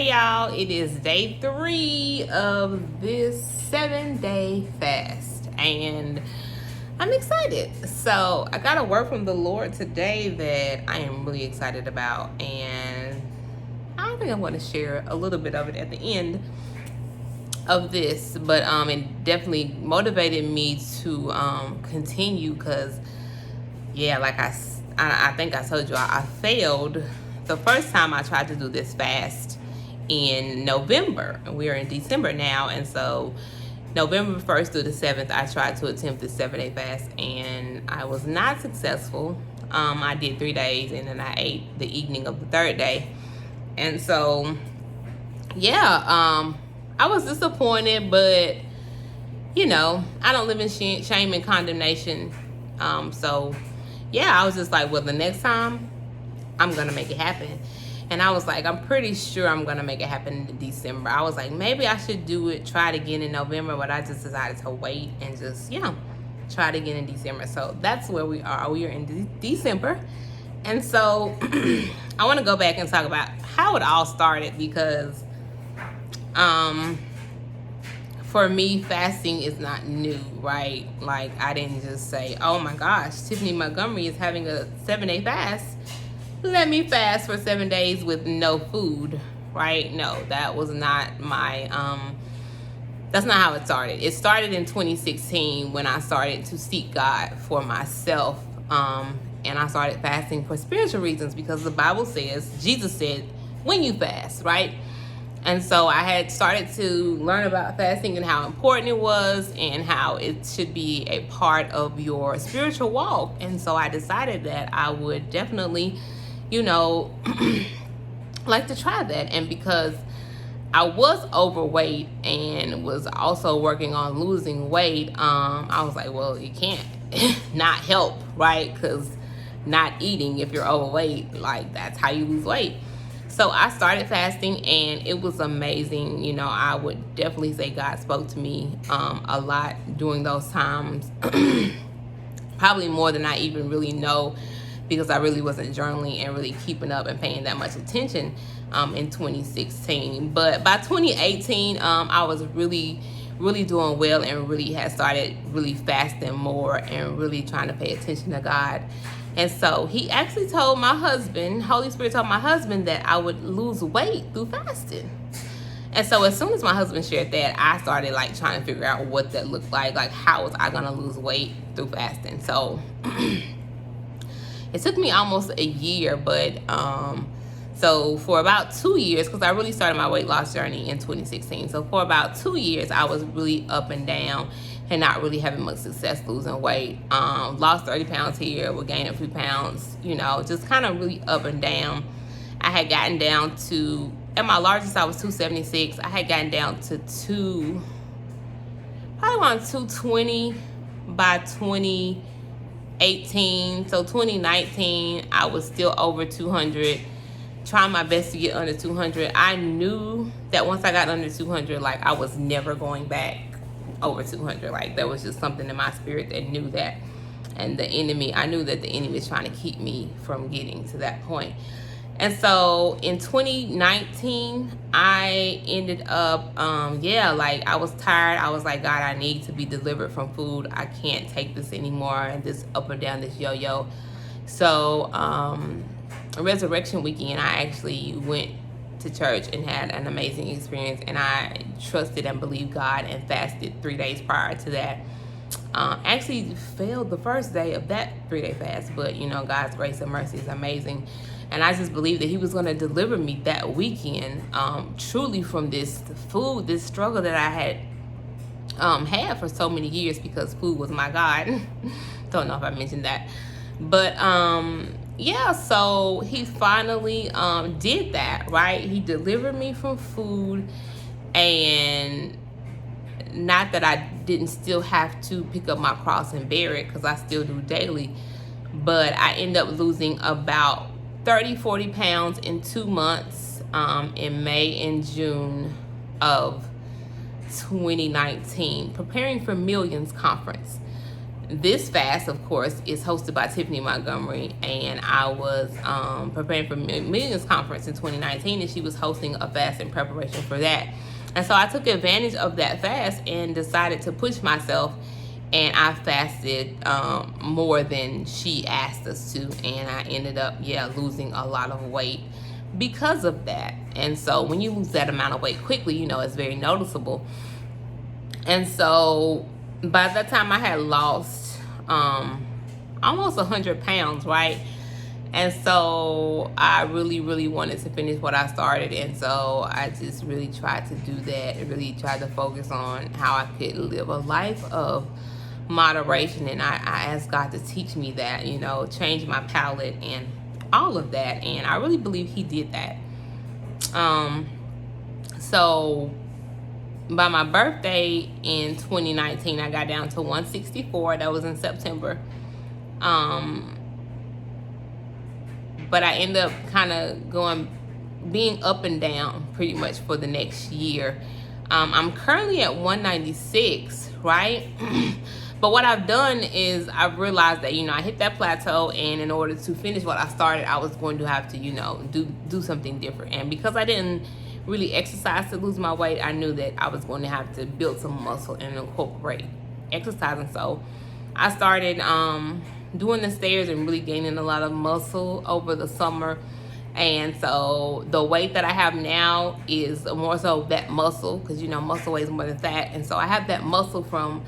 Hey y'all, it is day 3 of this 7-day fast and I'm excited. So I got a word from the Lord today that I am really excited about, and I think I'm going to share a little bit of it at the end of this, but it definitely motivated me to continue because like I think I told you I failed the first time I tried to do this fast in November. We're in December now, and so November 1st through the 7th I tried to attempt this 7-day fast and I was not successful. I did 3 days and then I ate the evening of the 3rd day, and so I was disappointed, but I don't live in shame and condemnation. I was just like, well, the next time I'm gonna make it happen. And I was like, I'm pretty sure I'm gonna make it happen in December. I was like, maybe I should try it again in November, but I just decided to wait and just try it again in December. So that's where we are. We are in December, and so I want to go back and talk about how it all started, because for me, fasting is not new, right? Like, I didn't just say, oh my gosh, Tiffany Montgomery is having a 7-day fast, let me fast for 7 days with no food, right? No, that was not my that's not how it started. It started in 2016 when I started to seek God for myself, and I started fasting for spiritual reasons, because the Bible says, Jesus said, when you fast, right? And so I had started to learn about fasting and how important it was and how it should be a part of your spiritual walk. And so I decided that I would definitely, like to try that. And because I was overweight and was also working on losing weight, I was like, well, you can't not help, right? Because not eating, if you're overweight, like, that's how you lose weight. So I started fasting and it was amazing. I would definitely say God spoke to me a lot during those times, probably more than I even really know, because I really wasn't journaling and really keeping up and paying that much attention in 2016. But by 2018, I was really doing well and really had started really fasting more and really trying to pay attention to God. And so he actually told my husband, Holy Spirit told my husband, that I would lose weight through fasting. And so as soon as my husband shared that, I started trying to figure out what that looked like how was I gonna lose weight through fasting. So it took me almost a year, but so for about 2 years, because I really started my weight loss journey in 2016. So for about 2 years, I was really up and down and not really having much success losing weight. Lost 30 pounds here, would gain a few pounds, just kind of really up and down. I had gotten down to, at my largest, I was 276. I had gotten down to probably around 220 by 2018. So 2019, I was still over 200. Trying my best to get under 200. I knew that once I got under 200, I was never going back over 200. There was just something in my spirit that knew that. And I knew that the enemy was trying to keep me from getting to that point. And so in 2019, I ended up, I was tired. I was like, God, I need to be delivered from food. I can't take this anymore. And this up and down, this yo-yo. So, Resurrection weekend, I actually went to church and had an amazing experience, and I trusted and believed God and fasted 3 days prior to that. Actually failed the first day of that 3-day fast, but God's grace and mercy is amazing, and I just believed that he was going to deliver me that weekend, truly, from this struggle that I had had for so many years, because food was my God. Don't know if I mentioned that, but so he finally did that, right? He delivered me from food, and not that I didn't still have to pick up my cross and bear it, because I still do daily, but I ended up losing about 30-40 pounds in 2 months, in May and June of 2019, preparing for Millions Conference. this fast, of course, is hosted by Tiffany Montgomery, and I was preparing for Millions Conference in 2019, and she was hosting a fast in preparation for that. And so I took advantage of that fast and decided to push myself, and I fasted more than she asked us to, and I ended up, losing a lot of weight because of that. And so when you lose that amount of weight quickly, you know, it's very noticeable. And so by that time I had lost almost 100 pounds, right? And so I really wanted to finish what I started. And so I just really tried to do that. I really tried to focus on how I could live a life of moderation. And I asked God to teach me that, you know, change my palate and all of that. And I really believe he did that. So by my birthday in 2019, I got down to 164. That was in September. But I ended up kind of being up and down pretty much for the next year. I'm currently at 196, right? But what I've done is I've realized that, you know, I hit that plateau, and in order to finish what I started, I was going to have to, you know, do something different. And because I didn't really exercise to lose my weight, I knew that I was going to have to build some muscle and incorporate exercising. So I started doing the stairs and really gaining a lot of muscle over the summer. And so the weight that I have now is more so that muscle, because, you know, muscle weighs more than fat. And so I have that muscle from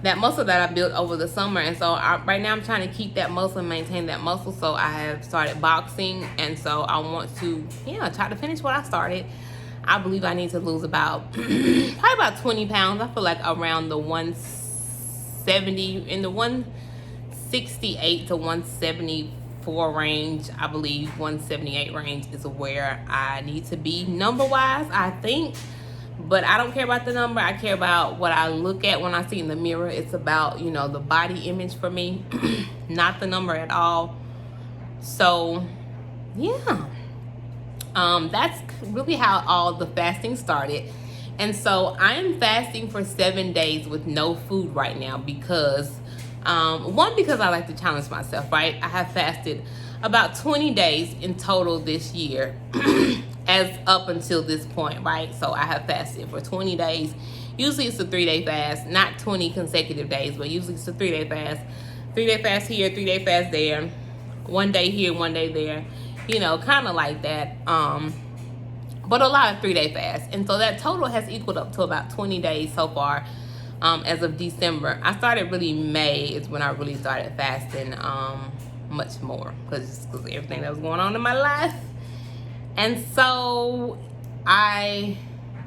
that muscle that I built over the summer. And so right now I'm trying to keep that muscle and maintain that muscle. So I have started boxing, and so I want to try to finish what I started. I believe I need to lose about probably about 20 pounds. I feel like around the 170, in the 168 to 174 range. I believe 178 range is where I need to be number wise, I think. But I don't care about the number. I care about what I look at when I see in the mirror. It's about, you know, the body image for me, not the number at all. So yeah, that's really how all the fasting started. And so I am fasting for 7 days with no food right now because because I like to challenge myself, right? I have fasted about 20 days in total this year as up until this point, right? So I have fasted for 20 days. Usually it's a 3-day fast, not 20 consecutive days, but usually it's a 3-day fast. 3-day fast here, 3-day fast there, 1 day here, 1 day there, you know, kind of like that. But a lot of 3-day fasts. And so that total has equaled up to about 20 days so far. As of December. I started really May is when I really started fasting much more because of everything that was going on in my life. And so I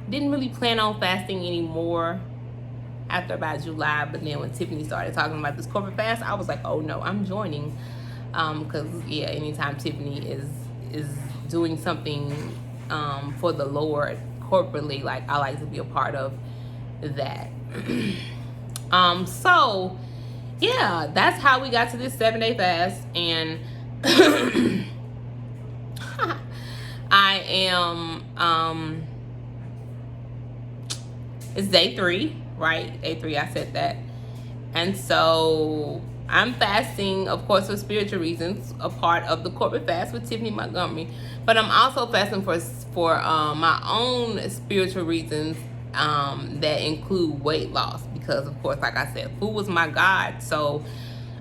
didn't really plan on fasting anymore after about July. But then when Tiffany started talking about this corporate fast, I was like, oh no, I'm joining. Because anytime Tiffany is doing something for the Lord corporately, like I like to be a part of that. So yeah, that's how we got to this 7-day fast. And I am it's day 3, right? Day 3, I said that. And so I'm fasting, of course, for spiritual reasons, a part of the corporate fast with Tiffany Montgomery. But I'm also fasting for my own spiritual reasons that include weight loss, because of course, like I said, food was my God. So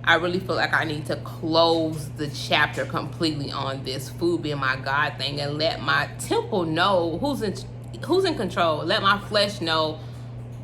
I really feel like I need to close the chapter completely on this food being my God thing and let my temple know who's in control. Let my flesh know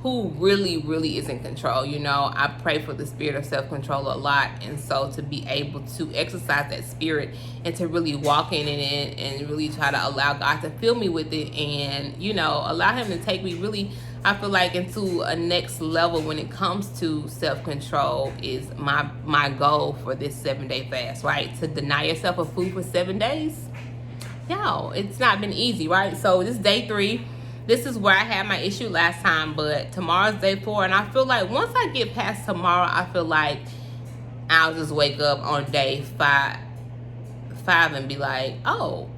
who really is in control. You know, I pray for the spirit of self-control a lot, and so to be able to exercise that spirit and to really walk in it and really try to allow God to fill me with it, and, you know, allow him to take me really, I feel like, into a next level when it comes to self-control is my goal for this 7-day fast, right? To deny yourself of food for 7 days. Yo, it's not been easy, right? So this is day 3. This is where I had my issue last time, but tomorrow's day 4, and I feel like once I get past tomorrow, I feel like I'll just wake up on day 5 and be like, oh,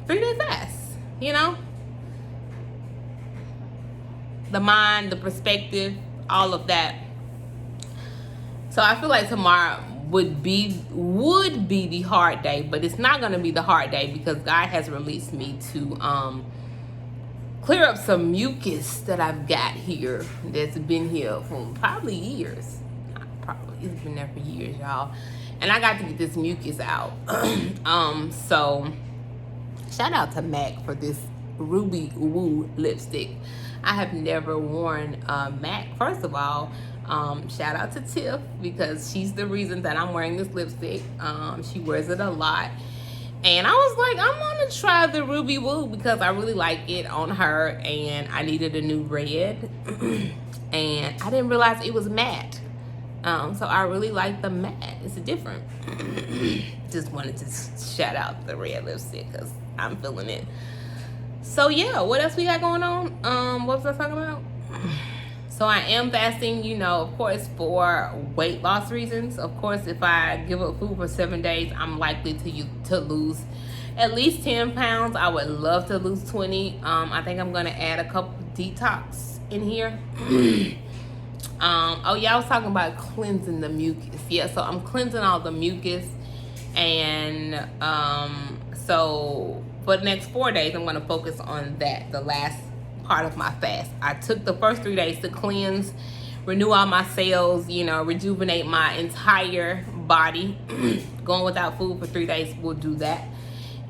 3-day fast, you know? The mind, the perspective, all of that. So I feel like tomorrow would be the hard day, but it's not going to be the hard day because God has released me to clear up some mucus that I've got here that's been here for probably years. It's been there for years, y'all. And I got to get this mucus out. So shout out to MAC for this Ruby Woo lipstick. I have never worn MAC. First of all, shout out to Tiff because she's the reason that I'm wearing this lipstick. She wears it a lot. And I was like, I'm gonna try the Ruby Woo because I really like it on her and I needed a new red. And I didn't realize it was matte. So I really like the matte. It's different. Just wanted to shout out the red lipstick because I'm feeling it. So yeah, what else we got going on? What was I talking about? So I am fasting, you know, of course, for weight loss reasons. Of course, if I give up food for 7 days, I'm likely to lose at least 10 pounds. I would love to lose 20. I think I'm gonna add a couple detox in here. Oh yeah, I was talking about cleansing the mucus. Yeah, so I'm cleansing all the mucus, and so for the next 4 days, I'm gonna focus on that, the last part of my fast. I took the first 3 days to cleanse, renew all my cells, you know, rejuvenate my entire body. Going without food for 3 days will do that.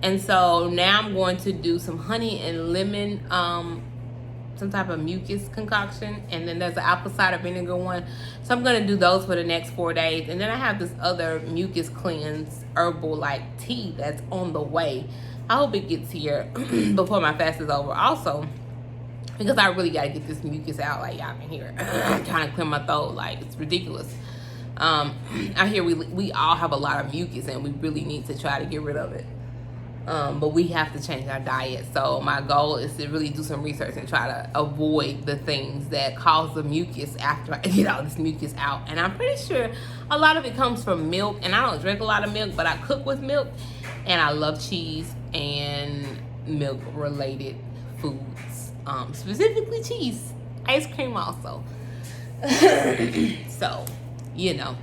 And so now I'm going to do some honey and lemon, some type of mucus concoction, and then there's an apple cider vinegar one. So I'm gonna do those for the next 4 days, and then I have this other mucus cleanse herbal like tea that's on the way. I hope it gets here before my fast is over. Also, because I really gotta get this mucus out, like y'all can hear. I'm trying to clear my throat, like it's ridiculous. Out here we all have a lot of mucus, and we really need to try to get rid of it. But we have to change our diet. So my goal is to really do some research and try to avoid the things that cause the mucus after I get all this mucus out. And I'm pretty sure a lot of it comes from milk. And I don't drink a lot of milk, but I cook with milk. And I love cheese and milk related foods. Specifically cheese. Ice cream also. So, you know.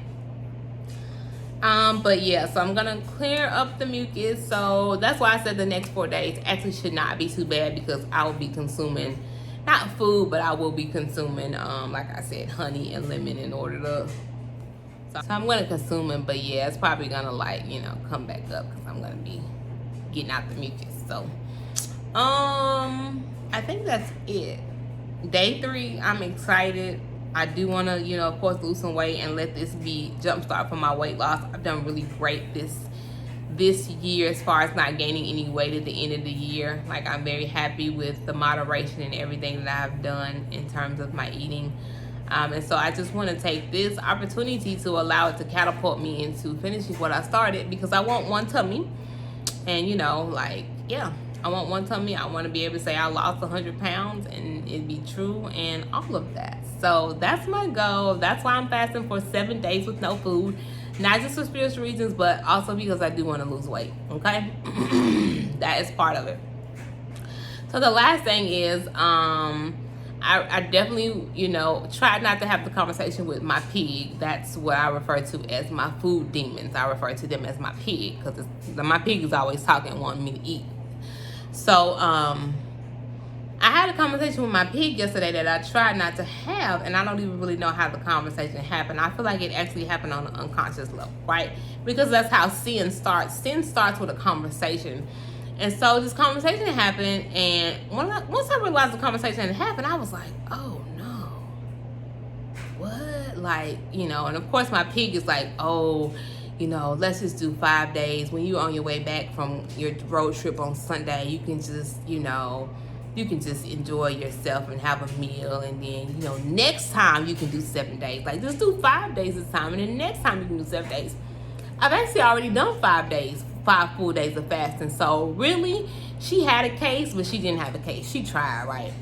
But yeah, so I'm gonna clear up the mucus. So that's why I said the next 4 days actually should not be too bad, because I will be consuming not food, but I will be consuming like I said, honey and lemon in order to, so I'm gonna consume it. But yeah, it's probably gonna, like, you know, come back up because I'm gonna be getting out the mucus. So I think that's it. Day 3, I'm excited. I do want to, you know, of course, lose some weight and let this be jumpstart for my weight loss. I've done really great this year as far as not gaining any weight at the end of the year. Like, I'm very happy with the moderation and everything that I've done in terms of my eating. And so I just want to take this opportunity to allow it to catapult me into finishing what I started, because I want one tummy. And, you know, like, yeah, I want one tummy. I want to be able to say I lost 100 pounds and it be true and all of that. So that's my goal. That's why I'm fasting for 7 days with no food. Not just for spiritual reasons, but also because I do want to lose weight, okay? That is part of it. So the last thing is, I definitely, you know, try not to have the conversation with my pig. That's what I refer to as my food demons. I refer to them as my pig, because my pig is always talking, wanting me to eat. So, I had a conversation with my pig yesterday that I tried not to have, and I don't even really know how the conversation happened. I feel like it actually happened on an unconscious level, right? Because that's how sin starts. Sin starts with a conversation. And so this conversation happened, and once I realized the conversation had happened, I was like, oh no, what? Like, you know, and of course my pig is like, oh, you know, let's just do 5 days. When you're on your way back from your road trip on Sunday, you can just, you know, you can just enjoy yourself and have a meal, and then, you know, next time you can do 7 days. Like, just do 5 days this time, and then next time you can do 7 days. I've actually already done 5 days, 5 full days of fasting. So really, she had a case, but she didn't have a case. She tried, right?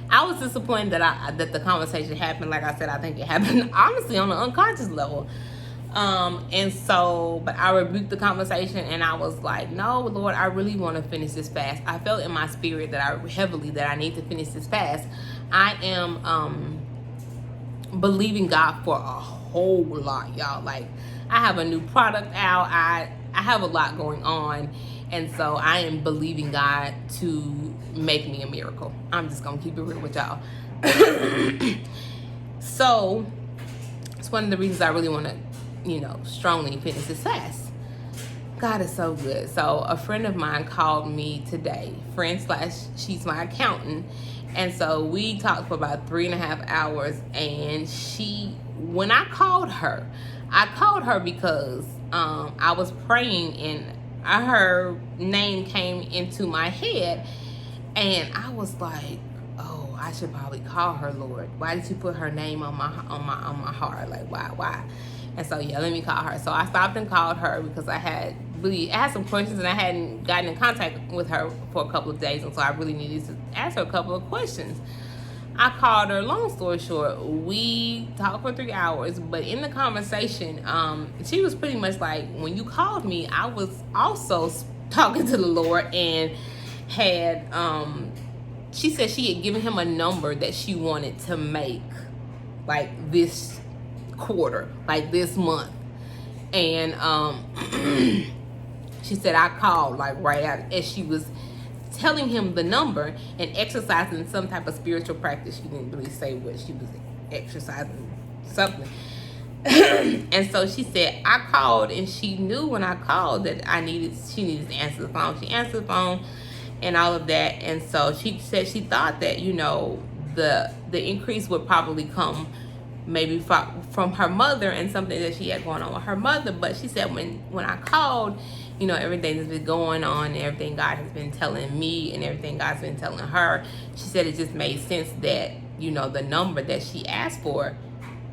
I was disappointed that the conversation happened. Like I said, I think it happened honestly on an unconscious level. And so, but I rebuked the conversation, and I was like, no, Lord, I really want to finish this fast. I felt in my spirit that I need to finish this fast. I am believing God for a whole lot, y'all. Like, I have a new product out. I have a lot going on. And so I am believing God to make me a miracle. I'm just going to keep it real with y'all. So it's one of the reasons I really want to, strongly finish this fast. God is so good. So a friend of mine called me today, she's my accountant. And so we talked for about 3.5 hours. And when I called her because I was praying and her name came into my head. And I was like, oh, I should probably call her, Lord. Why did you put her name on my heart? Like, why? And so, let me call her. So I stopped and called her because I had some questions and I hadn't gotten in contact with her for a couple of days. And so I really needed to ask her a couple of questions. I called her. Long story short, we talked for 3 hours. But in the conversation, she was pretty much like, when you called me, I was also talking to the Lord and had, she said she had given him a number that she wanted to make, like this quarter, like this month. And she said I called like right out as she was telling him the number and exercising some type of spiritual practice. She didn't really say what she was exercising, something. And so she said I called, and she knew when I called that she needed to answer the phone. She answered the phone and all of that. And so she said she thought that the increase would probably come maybe from her mother and something that she had going on with her mother. But she said when I called, everything that's been going on and everything God has been telling me and everything God's been telling her, she said it just made sense that the number that she asked for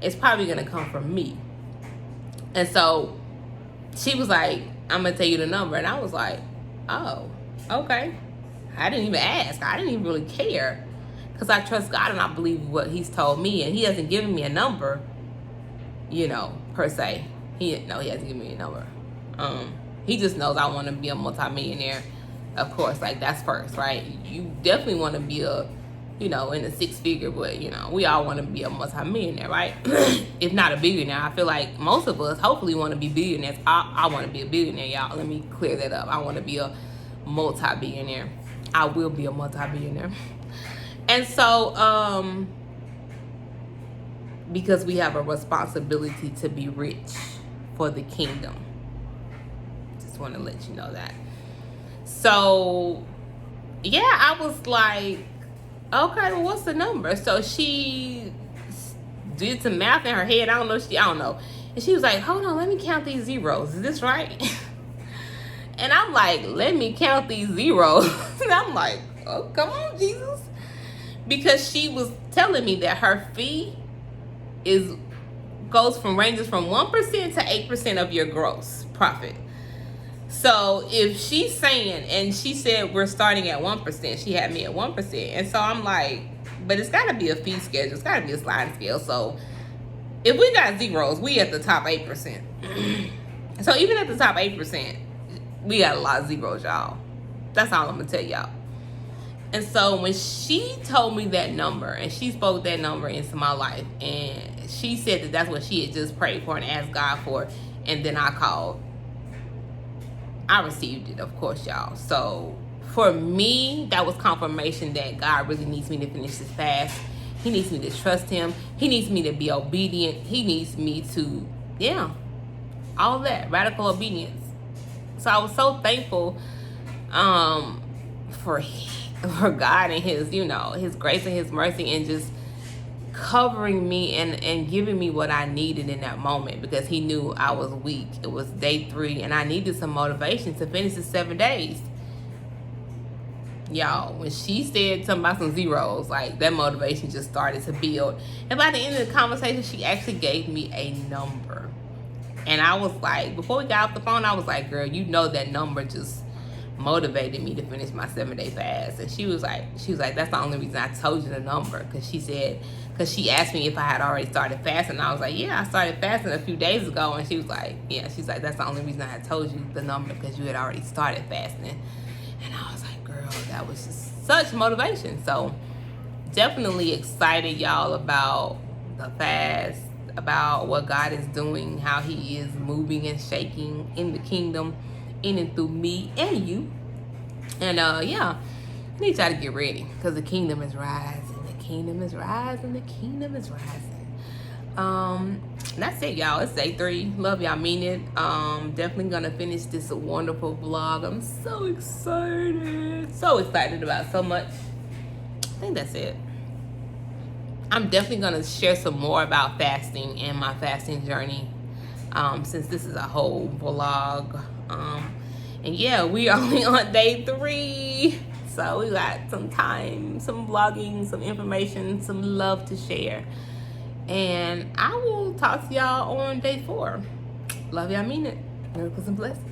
is probably going to come from me. And so she was like, I'm gonna tell you the number. And I was like, oh, okay. I didn't even ask. I didn't even really care, because I trust God and I believe what he's told me. And he hasn't given me a number, per se. He hasn't given me a number. He just knows I want to be a multimillionaire. Of course, like that's first, right? You definitely want to be in a 6-figure, but we all want to be a multimillionaire, right? If not a billionaire. I feel like most of us hopefully want to be billionaires. I want to be a billionaire, y'all. Let me clear that up. I want to be a multi-billionaire. I will be a multi-billionaire. And so, because we have a responsibility to be rich for the kingdom. Just want to let you know that. So, yeah, I was like, okay, well, what's the number? So she did some math in her head. I don't know. And she was like, hold on, let me count these zeros. Is this right? And I'm like, let me count these zeros. And I'm like, oh, come on, Jesus. Because she was telling me that her fee ranges from 1% to 8% of your gross profit. So if she's saying, and she said we're starting at 1%, she had me at 1%. And so I'm like, but it's got to be a fee schedule. It's got to be a sliding scale. So if we got zeros, we at the top 8%. So even at the top 8%, we got a lot of zeros, y'all. That's all I'm going to tell y'all. And so when she told me that number, and she spoke that number into my life, and she said that that's what she had just prayed for and asked God for, and then I called, I received it, of course, y'all. So for me, that was confirmation that God really needs me to finish this fast. He needs me to trust him. He needs me to be obedient. He needs me to, all of that, radical obedience. So I was so thankful for God and his, his grace and his mercy, and just covering me and giving me what I needed in that moment, because he knew I was weak. It was day 3 and I needed some motivation to finish the 7 days. Y'all, when she said something about some zeros, like that motivation just started to build. And by the end of the conversation, she actually gave me a number. And I was like, before we got off the phone, I was like, girl, that number just motivated me to finish my 7-day fast. And she was like, that's the only reason I told you the number. Because she asked me if I had already started fasting. And I was like, yeah, I started fasting a few days ago. And she was like, that's the only reason I had told you the number, because you had already started fasting. And I was like, girl, that was just such motivation. So definitely excited, y'all, about the fast. about what God is doing, how he is moving and shaking in the kingdom, in and through me and you. And yeah, I need y'all to get ready, because the kingdom is rising. The kingdom is rising. The kingdom is rising. That's it, y'all. It's day 3. Love y'all, mean it. Definitely gonna finish this wonderful vlog. I'm so excited about so much. I think that's it. I'm definitely gonna share some more about fasting and my fasting journey, since this is a whole vlog. And yeah, we are only on day 3, so we got some time, some vlogging, some information, some love to share. And I will talk to y'all on day 4. Love y'all, mean it. Miracles and blessings.